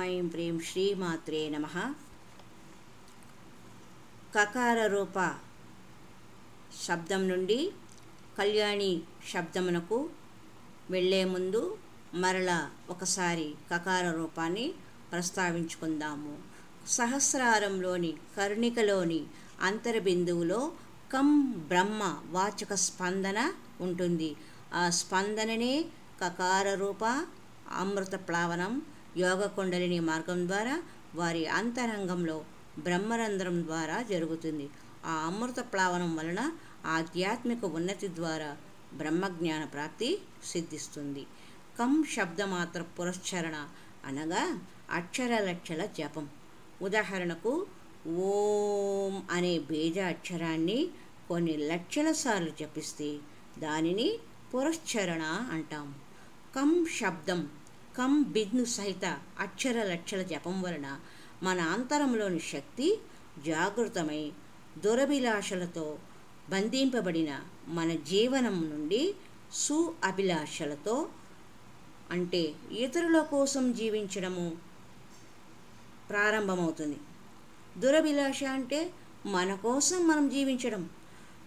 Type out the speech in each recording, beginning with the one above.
ఐం ప్రేం శ్రీమాత్రే నమః. కకార రూప శబ్దం నుండి కళ్యాణి శబ్దమునకు వెళ్ళే ముందు మరలా ఒకసారి కకార రూపాన్ని ప్రస్తావించుకుందాము. సహస్రారంలోని కర్ణికలోని అంతర్బిందువులో కం బ్రహ్మ వాచక స్పందన ఉంటుంది. ఆ స్పందననే కకార రూప అమృత ప్లావనం యోగ కుండలిని మార్గం ద్వారా వారి అంతరంగంలో బ్రహ్మరంధ్రం ద్వారా జరుగుతుంది. ఆ అమృత ప్లావనం వలన ఆధ్యాత్మిక ఉన్నతి ద్వారా బ్రహ్మజ్ఞాన ప్రాప్తి సిద్ధిస్తుంది. కం శబ్దమాత్ర పురశ్చరణ అనగా అక్షర లక్షల జపం. ఉదాహరణకు ఓం అనే బీజ అక్షరాన్ని కొన్ని లక్షల సార్లు జపిస్తే దానిని పురశ్చరణ అంటాం. కం శబ్దం కం బిందు సహిత అక్షర లక్షల జపం వలన మన అంతరంలోని శక్తి జాగృతమై దురభిలాషలతో బంధింపబడిన మన జీవనం నుండి అభిలాషలతో అంటే ఇతరుల కోసం జీవించడము ప్రారంభమవుతుంది. దురభిలాష అంటే మన కోసం మనం జీవించడం.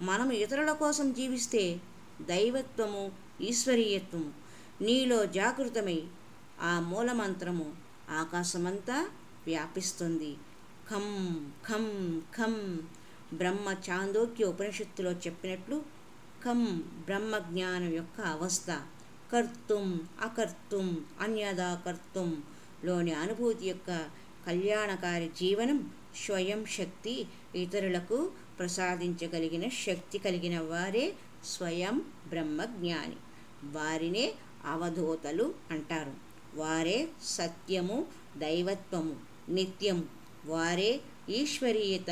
మనం ఇతరుల కోసం జీవిస్తే దైవత్వము ఈశ్వరీయత్వము నీలో జాగృతమై ఆ మూలమంత్రము ఆకాశమంతా వ్యాపిస్తుంది. ఖం ఖం ఖం బ్రహ్మ చాందోక్య ఉపనిషత్తులో చెప్పినట్లు ఖం బ్రహ్మజ్ఞానం యొక్క అవస్థ. కర్తుం అకర్తుం అన్యదా కర్తుం లోని అనుభూతి యొక్క కళ్యాణకారి జీవనం స్వయం శక్తి ఇతరులకు ప్రసాదించగలిగిన శక్తి కలిగిన వారే స్వయం బ్రహ్మజ్ఞాని. వారినే అవధూతలు అంటారు. వారే సత్యము దైవత్వము నిత్యము. వారే ఈశ్వరీయత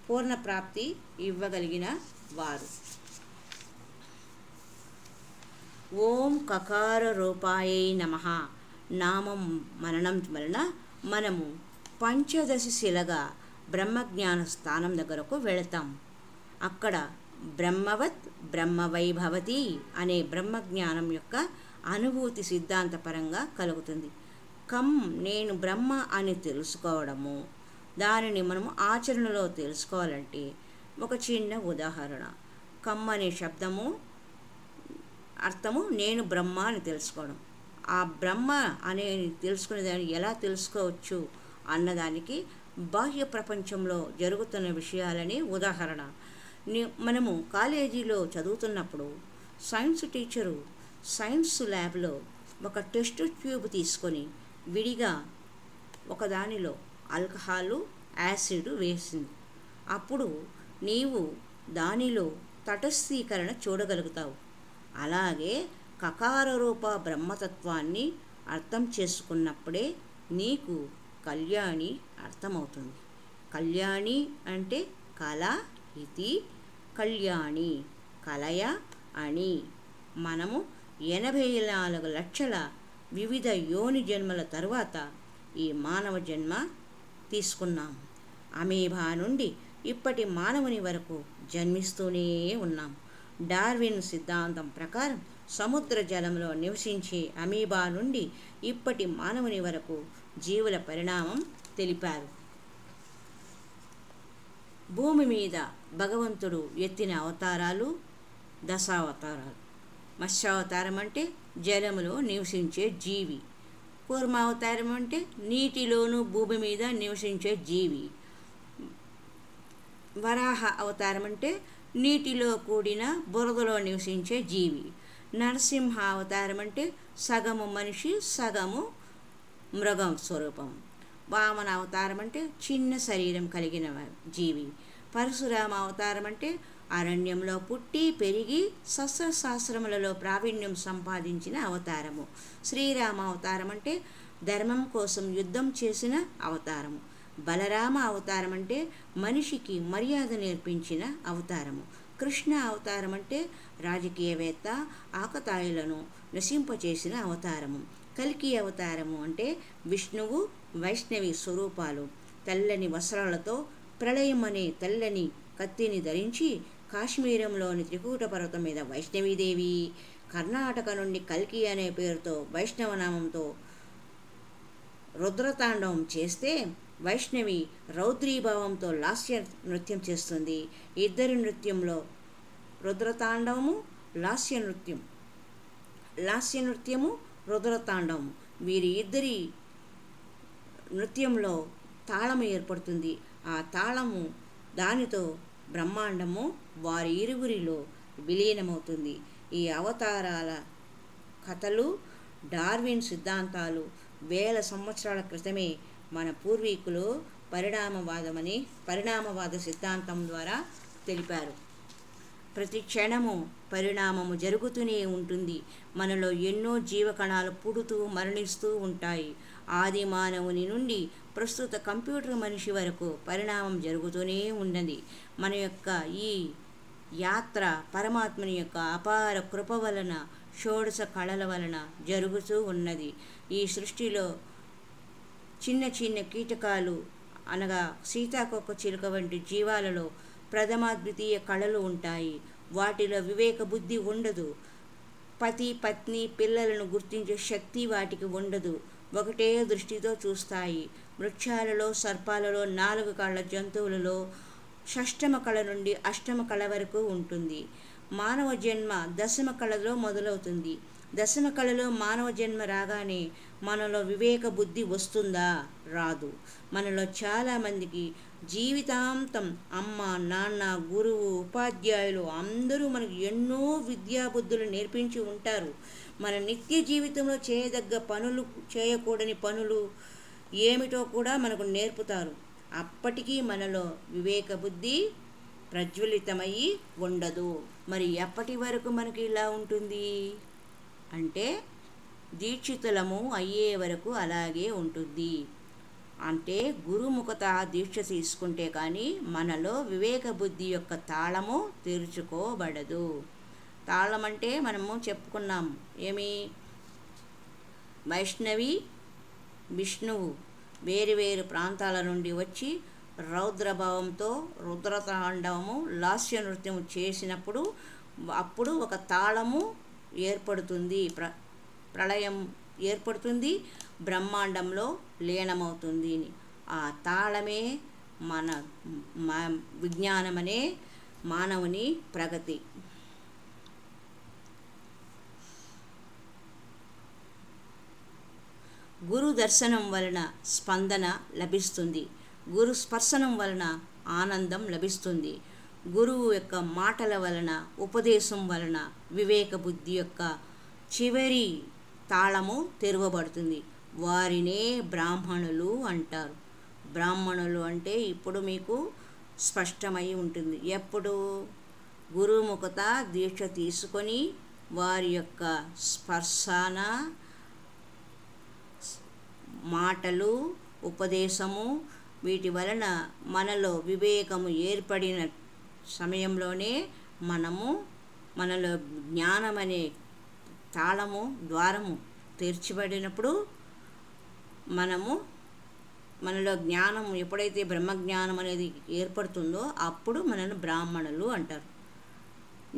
పూర్ణ ప్రాప్తి ఇవ్వగలిగిన వారు. ఓం కకార రూపాయై నమః నామం మననం వలన మనము పంచదశ శిలగా బ్రహ్మజ్ఞాన స్థానం దగ్గరకు వెళతాం. అక్కడ బ్రహ్మవత్ బ్రహ్మవైభవతి అనే బ్రహ్మజ్ఞానం యొక్క అనుభూతి సిద్ధాంతపరంగా కలుగుతుంది. కం నేను బ్రహ్మ అని తెలుసుకోవడము, దానిని మనము ఆచరణలో తెలుసుకోవాలంటే ఒక చిన్న ఉదాహరణ. కం అనే శబ్దము అర్థము నేను బ్రహ్మ అని తెలుసుకోవడం. ఆ బ్రహ్మ అనే తెలుసుకునే దాన్ని ఎలా తెలుసుకోవచ్చు అన్నదానికి బాహ్య ప్రపంచంలో జరుగుతున్న విషయాలని ఉదాహరణ. మనము కాలేజీలో చదువుతున్నప్పుడు సైన్స్ టీచరు సైన్స్ ల్యాబ్లో ఒక టెస్ట్ ట్యూబ్ తీసుకొని విడిగా ఒకదానిలో ఆల్కహాలు యాసిడ్ వేసింది. అప్పుడు నీవు దానిలో తటస్థీకరణ చూడగలుగుతావు. అలాగే కకార రూప బ్రహ్మతత్వాన్ని అర్థం చేసుకున్నప్పుడే నీకు కళ్యాణి అర్థమవుతుంది. కళ్యాణి అంటే కళ ఇది కళ్యాణి కలయ అని. మనము 84 లక్షల వివిధ యోని జన్మల తరువాత ఈ మానవ జన్మ తీసుకున్నాం. అమీబా నుండి ఇప్పటి మానవుని వరకు జన్మిస్తూనే ఉన్నాం. డార్విన్ సిద్ధాంతం ప్రకారం సముద్ర జలంలో నివసించే అమీబా నుండి ఇప్పటి మానవుని వరకు జీవుల పరిణామం తెలిపారు. భూమి మీద భగవంతుడు ఎత్తిన అవతారాలు దశావతారాలు. మత్స్యావతారం అంటే జలములో నివసించే జీవి. కూర్మావతారం అంటే నీటిలోను భూమి మీద నివసించే జీవి. వరాహ అవతారం అంటే నీటిలో కూడిన బురదలో నివసించే జీవి. నరసింహ అవతారం అంటే సగము మనిషి సగము మృగం స్వరూపం. వామన అవతారం అంటే చిన్న శరీరం కలిగిన జీవి. పరశురామ అవతారం అంటే అరణ్యంలో పుట్టి పెరిగి శస్త్రశాస్త్రములలో ప్రావీణ్యం సంపాదించిన అవతారము. శ్రీరామ అవతారం అంటే ధర్మం కోసం యుద్ధం చేసిన అవతారము. బలరామ అవతారం అంటే మనిషికి మర్యాద నేర్పించిన అవతారము. కృష్ణ అవతారం అంటే రాజకీయవేత్త ఆకతాయిలను నశింపచేసిన అవతారము. కల్కి అవతారము అంటే విష్ణువు వైష్ణవి స్వరూపాలు. తెల్లని వస్త్రాలతో ప్రళయం అనే తెల్లని కత్తిని ధరించి కాశ్మీరంలోని త్రికూట పర్వతం మీద వైష్ణవీదేవి, కర్ణాటక నుండి కల్కి అనే పేరుతో వైష్ణవనామంతో రుద్రతాండవం చేస్తే, వైష్ణవి రౌద్రీభావంతో లాస్య నృత్యం చేస్తుంది. ఇద్దరి నృత్యంలో రుద్రతాండవము, లాస్య నృత్యము, రుద్రతాండవము, వీరి ఇద్దరి నృత్యంలో తాళము ఏర్పడుతుంది. ఆ తాళము దానితో బ్రహ్మాండము వారి ఇరువురిలో విలీనమవుతుంది. ఈ అవతారాల కథలు, డార్విన్ సిద్ధాంతాలు వేల సంవత్సరాల క్రితమే మన పూర్వీకులు పరిణామవాద సిద్ధాంతం ద్వారా తెలిపారు. ప్రతి క్షణము పరిణామము జరుగుతూనే ఉంటుంది. మనలో ఎన్నో జీవకణాలు పుడుతూ మరణిస్తూ ఉంటాయి. ఆది మానవుని నుండి ప్రస్తుత కంప్యూటర్ మనిషి వరకు పరిణామం జరుగుతూనే ఉన్నది. మన యొక్క ఈ యాత్ర పరమాత్మని యొక్క అపార కృప వలన, షోడశ కళల వలన జరుగుతూ ఉన్నది. ఈ సృష్టిలో చిన్న చిన్న కీటకాలు అనగా సీతాకోక చిలుక వంటి జీవాలలో ప్రథమ ద్వితీయ కళలు ఉంటాయి. వాటిలో వివేక బుద్ధి ఉండదు. పతి పత్ని పిల్లలను గుర్తించే శక్తి వాటికి ఉండదు. ఒకటే దృష్టితో చూస్తాయి. వృక్షాలలో, సర్పాలలో, 4 కాళ్ళ జంతువులలో షష్టమ కళ నుండి అష్టమ కళ వరకు ఉంటుంది. మానవ జన్మ దశమ కళలో మొదలవుతుంది. దశమ కళలో మానవ జన్మ రాగానే మనలో వివేక బుద్ధి వస్తుందా? రాదు. మనలో చాలామందికి జీవితాంతం అమ్మ, నాన్న, గురువు, ఉపాధ్యాయులు అందరూ మనకు ఎన్నో విద్యాబుద్ధులు నేర్పించి ఉంటారు. మన నిత్య జీవితంలో చేయదగ్గ పనులు, చేయకూడని పనులు ఏమిటో కూడా మనకు నేర్పుతారు. అప్పటికీ మనలో వివేక బుద్ధి ప్రజ్వలితమయ్యి ఉండదు. మరి ఎప్పటి వరకు మనకి ఇలా ఉంటుంది అంటే, దీక్షితులము అయ్యే వరకు అలాగే ఉంటుంది. అంటే గురుముఖత దీక్ష తీసుకుంటే కానీ మనలో వివేక బుద్ధి యొక్క తాళము తెరుచుకోబడదు. తాళం అంటే మనము చెప్పుకున్నాం ఏమి, వైష్ణవి, విష్ణువు వేరు వేరు ప్రాంతాల నుండి వచ్చి రౌద్రభావంతో రుద్రతాండవము, లాస్య నృత్యము చేసినప్పుడు అప్పుడు ఒక తాళము ఏర్పడుతుంది, ప్రళయం ఏర్పడుతుంది, బ్రహ్మాండంలో లీనమవుతుంది. ఆ తాళమే విజ్ఞానమనే మానవుని ప్రగతి. గురు దర్శనం వలన స్పందన లభిస్తుంది. గురు స్పర్శనం వలన ఆనందం లభిస్తుంది. గురువు యొక్క మాటల వలన, ఉపదేశం వలన వివేక బుద్ధి యొక్క చివరి తాళము తెరవబడుతుంది. వారినే బ్రాహ్మణులు అంటారు. బ్రాహ్మణులు అంటే ఇప్పుడు మీకు స్పష్టమై ఉంటుంది. ఎప్పుడు గురుముఖత దీక్ష తీసుకొని వారి యొక్క స్పర్శన, మాటలు, ఉపదేశము వీటి వలన మనలో వివేకము ఏర్పడిన సమయంలోనే మనలో జ్ఞానమనే తాళము, ద్వారము తెరచబడినప్పుడు మనలో జ్ఞానం ఎప్పుడైతే బ్రహ్మజ్ఞానం అనేది ఏర్పడుతుందో అప్పుడు మనల్ని బ్రాహ్మణులు అంటారు.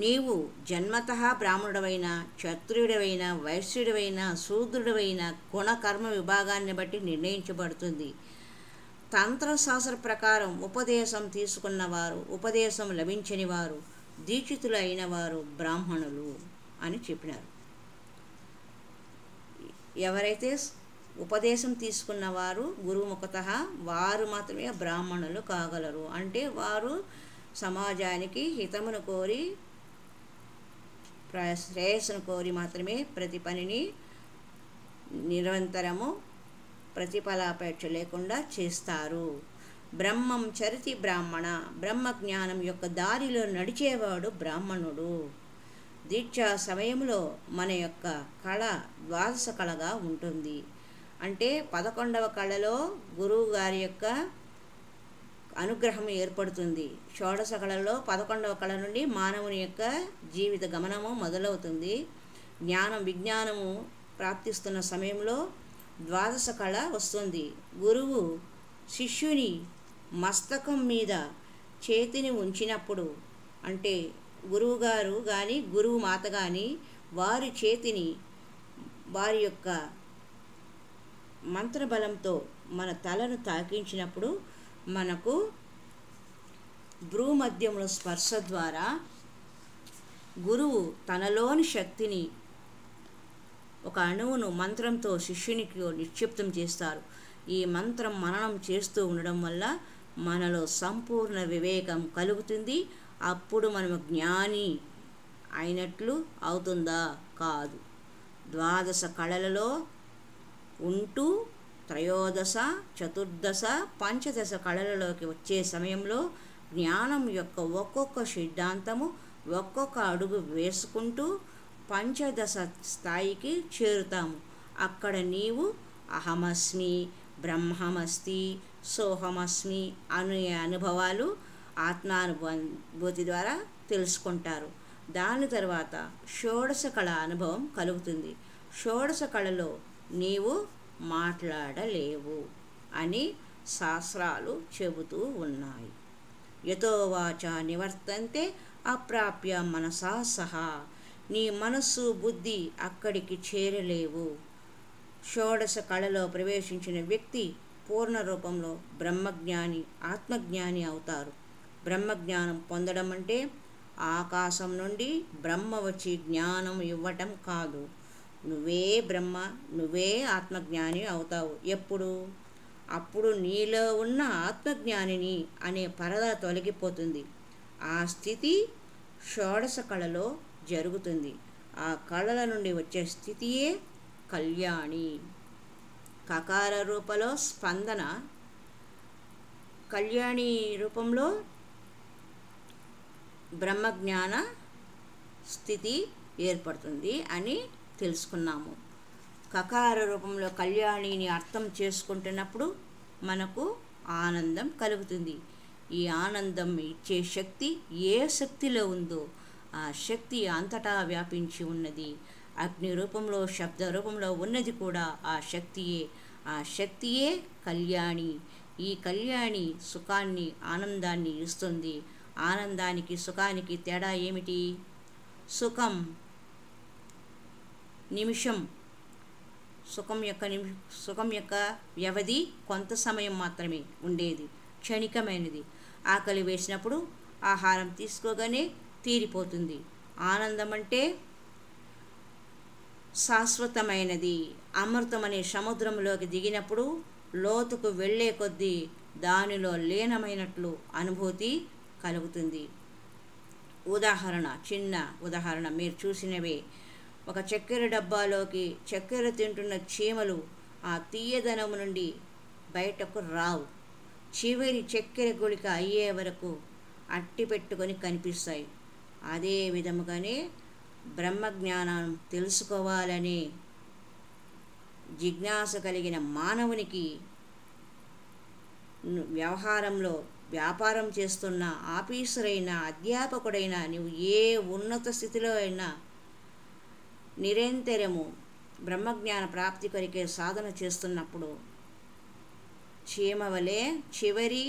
నీవు జన్మతః బ్రాహ్మణుడవైన, క్షత్రియుడవైన, వైశ్యుడవైన, శూద్రుడవైన గుణకర్మ విభాగాన్ని బట్టి నిర్ణయించబడుతుంది. తంత్రశాస్త్ర ప్రకారం ఉపదేశం తీసుకున్నవారు, ఉపదేశం లభించని వారు, దీక్షితులు అయిన వారు బ్రాహ్మణులు అని చెప్పినారు. ఎవరైతే ఉపదేశం తీసుకున్నవారు గురుముఖతః వారు మాత్రమే బ్రాహ్మణులు కాగలరు. అంటే వారు సమాజానికి హితమును కోరి, శ్రేయస్సును కోరి మాత్రమే ప్రతి పనిని నిరంతరము ప్రతిఫలాపేక్ష లేకుండా చేస్తారు. బ్రహ్మం చరితి బ్రాహ్మణ, బ్రహ్మజ్ఞానం యొక్క దారిలో నడిచేవాడు బ్రాహ్మణుడు. దీక్షా సమయంలో మన యొక్క కళ ద్వాదశ కళగా ఉంటుంది. అంటే 11వ కళలో గురువు గారి యొక్క అనుగ్రహం ఏర్పడుతుంది. షోడశ కళలో 11వ కళ నుండి మానవుని యొక్క జీవిత గమనము మొదలవుతుంది. విజ్ఞానము ప్రాప్తిస్తున్న సమయంలో ద్వాదశ కళ వస్తుంది. గురువు శిష్యుని మస్తకం మీద చేతిని ఉంచినప్పుడు, అంటే గురువుగారు కానీ గురువు మాత కానీ వారి చేతిని వారి యొక్క మంత్రబలంతో మన తలను తాకించినప్పుడు మనకు భ్రూమధ్యంలో స్పర్శ ద్వారా గురువు తనలోని శక్తిని ఒక అణువును మంత్రంతో శిష్యునికి నిక్షిప్తం చేస్తారు. ఈ మంత్రం మననం చేస్తూ ఉండడం వల్ల మనలో సంపూర్ణ వివేకం కలుగుతుంది. అప్పుడు మనము జ్ఞాని అయినట్లు అవుతుందా? కాదు. ద్వాదశ కళలలో ఉంటూ త్రయోదశ, చతుర్దశ, పంచదశ కళలలోకి వచ్చే సమయంలో జ్ఞానం యొక్క ఒక్కొక్క సిద్ధాంతము ఒక్కొక్క అడుగు వేసుకుంటూ పంచదశ స్థాయికి చేరుతాము. అక్కడ నీవు అహమస్మి, బ్రహ్మమస్తి, సోహమస్మి అనే అనుభవాలు ఆత్మానుభూతి ద్వారా తెలుసుకుంటారు. దాని తర్వాత షోడశ కళ అనుభవం కలుగుతుంది. షోడశ కళలో నీవు మాట్లాడలేవు అని శాస్త్రాలు చెబుతూ ఉన్నాయి. యతో వాచ నివర్తంతే అప్రాప్య మనసా సహా. నీ మనస్సు బుద్ధి అక్కడికి చేరలేవు. షోడశ కళలో ప్రవేశించిన వ్యక్తి పూర్ణ రూపంలో బ్రహ్మజ్ఞాని, ఆత్మజ్ఞాని అవుతారు. బ్రహ్మజ్ఞానం పొందడం అంటే ఆకాశం నుండి బ్రహ్మ వచ్చి జ్ఞానం ఇవ్వటం కాదు. నువ్వే బ్రహ్మ, నువ్వే ఆత్మజ్ఞాని అవుతావు. ఎప్పుడు? అప్పుడు నీలో ఉన్న ఆత్మజ్ఞానిని అనే పరద తొలగిపోతుంది. ఆ స్థితి షోడశ కళలో జరుగుతుంది. ఆ కళల నుండి వచ్చే స్థితియే కళ్యాణి. కకార రూపంలో స్పందన, కళ్యాణి రూపంలో బ్రహ్మజ్ఞాన స్థితి ఏర్పడుతుంది అని తెలుసుకున్నాము. కకార రూపంలో కళ్యాణిని అర్థం చేసుకుంటున్నప్పుడు మనకు ఆనందం కలుగుతుంది. ఈ ఆనందం ఇచ్చే శక్తి ఏ శక్తిలో ఉందో ఆ శక్తి అంతటా వ్యాపించి ఉన్నది. అగ్ని రూపంలో, శబ్ద రూపంలో ఉన్నది కూడా ఆ శక్తియే. ఆ శక్తియే కళ్యాణి. ఈ కళ్యాణి సుఖాన్ని, ఆనందాన్ని ఇస్తుంది. ఆనందానికి సుఖానికి తేడా ఏమిటి? సుఖం నిమిషం, సుఖం యొక్క వ్యవధి కొంత సమయం మాత్రమే ఉండేది, క్షణికమైనది. ఆకలి వేసినప్పుడు ఆహారం తీసుకోగానే తీరిపోతుంది. ఆనందం అంటే శాశ్వతమైనది. అమృతం అనే సముద్రంలోకి దిగినప్పుడు లోతుకు వెళ్ళే కొద్దీ దానిలో లీనమైనట్లు అనుభూతి కలుగుతుంది. ఉదాహరణ, చిన్న ఉదాహరణ మీరు చూసినవే. ఒక చక్కెర డబ్బాలోకి చక్కెర తింటున్న చీమలు ఆ తీయదనం నుండి బయటకు రావు. చివరి చక్కెర గుళిక అయ్యే వరకు అట్టి పెట్టుకొని కనిపిస్తాయి. అదే విధముగానే బ్రహ్మజ్ఞానం తెలుసుకోవాలనే జిజ్ఞాస కలిగిన మానవునికి వ్యవహారంలో వ్యాపారం చేస్తున్న ఆఫీసరైనా, అధ్యాపకుడైనా, నువ్వు ఏ ఉన్నత స్థితిలో అయినా నిరంతరము బ్రహ్మజ్ఞాన ప్రాప్తి కొరికే సాధన చేస్తున్నప్పుడు చీమ వలె చివరి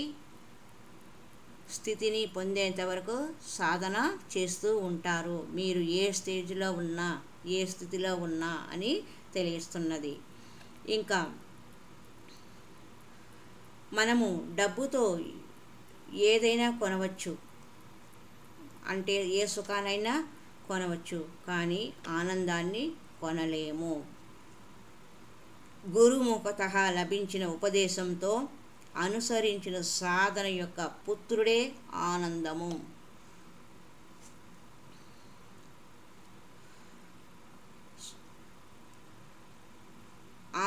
స్థితిని పొందేంత వరకు సాధన చేస్తూ ఉంటారు. మీరు ఏ స్టేజ్లో ఉన్నా, ఏ స్థితిలో ఉన్నా అని తెలియస్తున్నది. ఇంకా మనము డబ్బుతో ఏదైనా కొనవచ్చు, అంటే ఏ సుఖానైనా కొనవచ్చు, కానీ ఆనందాన్ని కొనలేము. గురుముఖతః లభించిన ఉపదేశంతో అనుసరించిన సాధన యొక్క పుత్రుడే ఆనందము.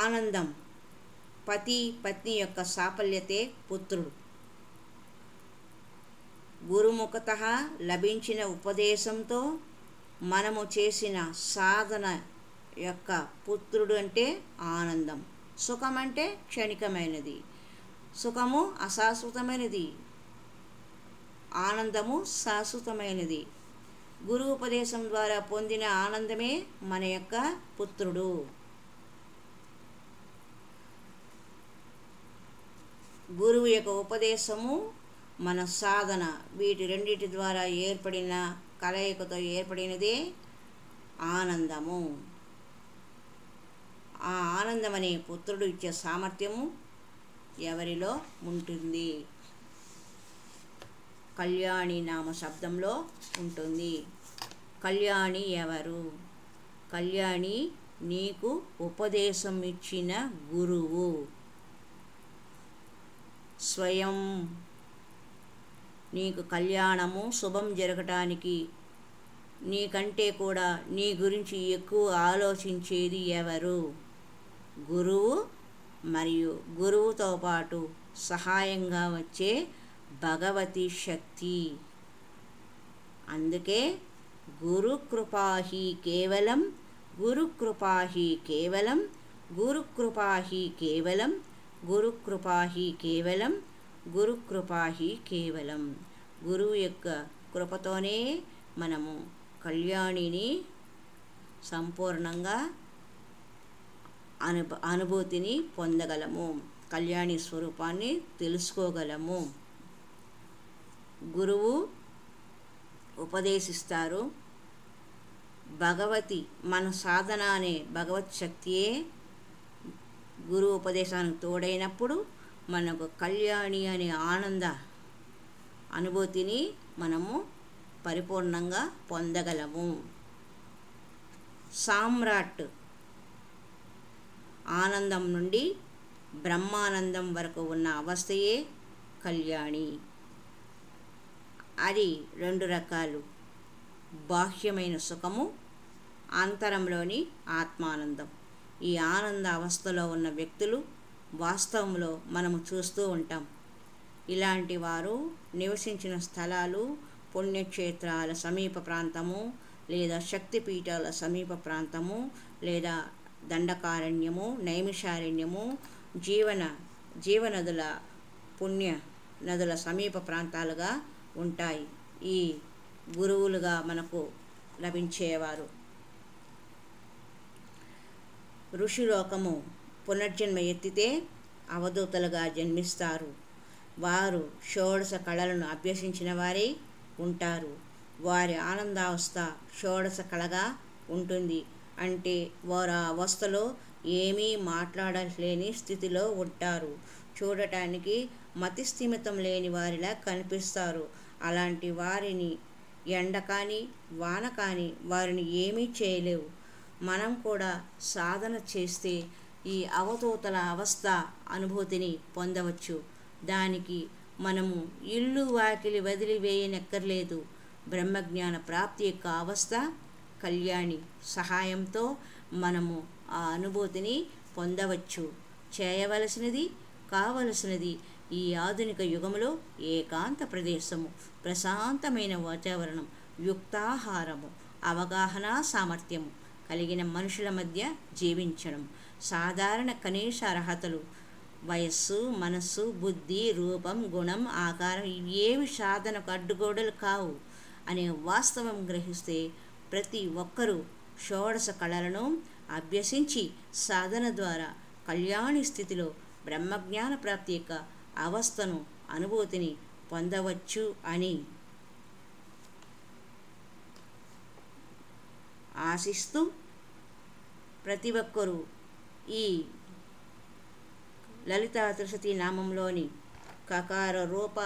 ఆనందం పతి పత్ని యొక్క సాఫల్యతే పుత్రుడు. గురుముఖతః లభించిన ఉపదేశంతో మనము చేసిన సాధన యొక్క పుత్రుడు అంటే ఆనందం. సుఖం అంటే క్షణికమైనది, సుఖము అశాశ్వతమైనది, ఆనందము శాశ్వతమైనది. గురు ఉపదేశం ద్వారా పొందిన ఆనందమే మన యొక్క పుత్రుడు. గురువు యొక్క ఉపదేశము, మన సాధన, వీటి రెండింటి ద్వారా ఏర్పడిన కలయికతో ఏర్పడినదే ఆనందము. ఆ ఆనందం అనే పుత్రుడు ఇచ్చే సామర్థ్యము ఎవరిలో ఉంటుంది? కళ్యాణి నామ శబ్దంలో ఉంటుంది. కళ్యాణి ఎవరు? కళ్యాణి నీకు ఉపదేశం ఇచ్చిన గురువు. స్వయం నీకు కళ్యాణము శుభం జరగటానికి నీకంటే కూడా నీ గురించి ఎక్కువ ఆలోచించేది ఎవరు? గురువు మరియు గురువుతో పాటు సహాయంగా వచ్చే భగవతి శక్తి. అందుకే గురుకృపాహి కేవలం, గురుకృపాహి కేవలం, గురుకృపాహి కేవలం, గురుకృపాహి కేవలం, గురుకృపాహి కేవలం. గురువు యొక్క కృపతోనే మనము కళ్యాణిని సంపూర్ణంగా అనుభూతిని పొందగలము, కళ్యాణి స్వరూపాన్ని తెలుసుకోగలము. గురువు ఉపదేశిస్తారు. భగవతి మన సాధన అనే భగవత్ శక్తియే గురువు ఉపదేశానికి తోడైనప్పుడు మనకు కళ్యాణి అనే ఆనంద అనుభూతిని మనము పరిపూర్ణంగా పొందగలము. సామ్రాట్ ఆనందం నుండి బ్రహ్మానందం వరకు ఉన్న అవస్థయే కళ్యాణి. అది 2 రకాలు: బాహ్యమైన సుఖము, అంతరంలోని ఆత్మానందం. ఈ ఆనంద అవస్థలో ఉన్న వ్యక్తులు వాస్తవంలో మనము చూస్తూ ఉంటాం. ఇలాంటి వారు నివసించిన స్థలాలు పుణ్యక్షేత్రాల సమీప ప్రాంతము, లేదా శక్తిపీఠాల సమీప ప్రాంతము, లేదా దండకారణ్యము, నైమిషారణ్యము, జీవనదుల పుణ్య నదుల సమీప ప్రాంతాలుగా ఉంటాయి ఈ గురువులుగా మనకు లభించేవారు. ఋషిలోకము పునర్జన్మ ఎత్తితే అవధూతలుగా జన్మిస్తారు. వారు షోడశ కళలను అభ్యసించిన వారే ఉంటారు. వారి ఆనందావస్థ షోడశ కళగా ఉంటుంది. అంటే వారు ఆ అవస్థలో ఏమీ మాట్లాడలేని స్థితిలో ఉంటారు. చూడటానికి మతిస్థిమితం లేని వారిలా కనిపిస్తారు. అలాంటి వారిని ఎండ కానీ వాన కానీ వారిని ఏమీ చేయలేవు. మనం కూడా సాధన చేస్తే ఈ అవధూతల అవస్థ అనుభూతిని పొందవచ్చు. దానికి మనము ఇల్లు వాకిలి వదిలివేయనక్కర్లేదు. బ్రహ్మజ్ఞాన ప్రాప్తి యొక్క అవస్థ కళ్యాణి సహాయంతో మనము ఆ అనుభూతిని పొందవచ్చు. చేయవలసినది, కావలసినది ఈ ఆధునిక యుగంలో ఏకాంత ప్రదేశము, ప్రశాంతమైన వాతావరణం, యుక్తాహారము, అవగాహన సామర్థ్యము కలిగిన మనుషుల మధ్య జీవించడం. సాధారణ కనీస అర్హతలు వయస్సు, మనస్సు, బుద్ధి, రూపం, గుణం, ఆకారం ఏవి సాధనకు అడ్డుగోడలు కావు అనే వాస్తవం గ్రహిస్తే ప్రతి ఒక్కరూ షోడశ కళలను అభ్యసించి సాధన ద్వారా కళ్యాణి స్థితిలో బ్రహ్మజ్ఞాన ప్రాప్తి యొక్క అవస్థను, అనుభూతిని పొందవచ్చు అని ఆశిస్తూ ప్రతి ఒక్కరూ ఈ లలితా త్రిశతి నామంలోని కకార రూప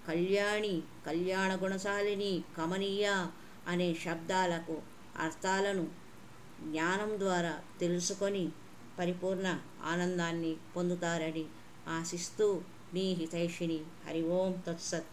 కళ్యాణి, కళ్యాణ గుణశాలిని, కమనీయ అనే శబ్దాలకు అర్థాలను జ్ఞానం ద్వారా తెలుసుకొని పరిపూర్ణ ఆనందాన్ని పొందుతారని ఆశిస్తూ మీ హితైషిణి. హరి ఓం తత్సత్.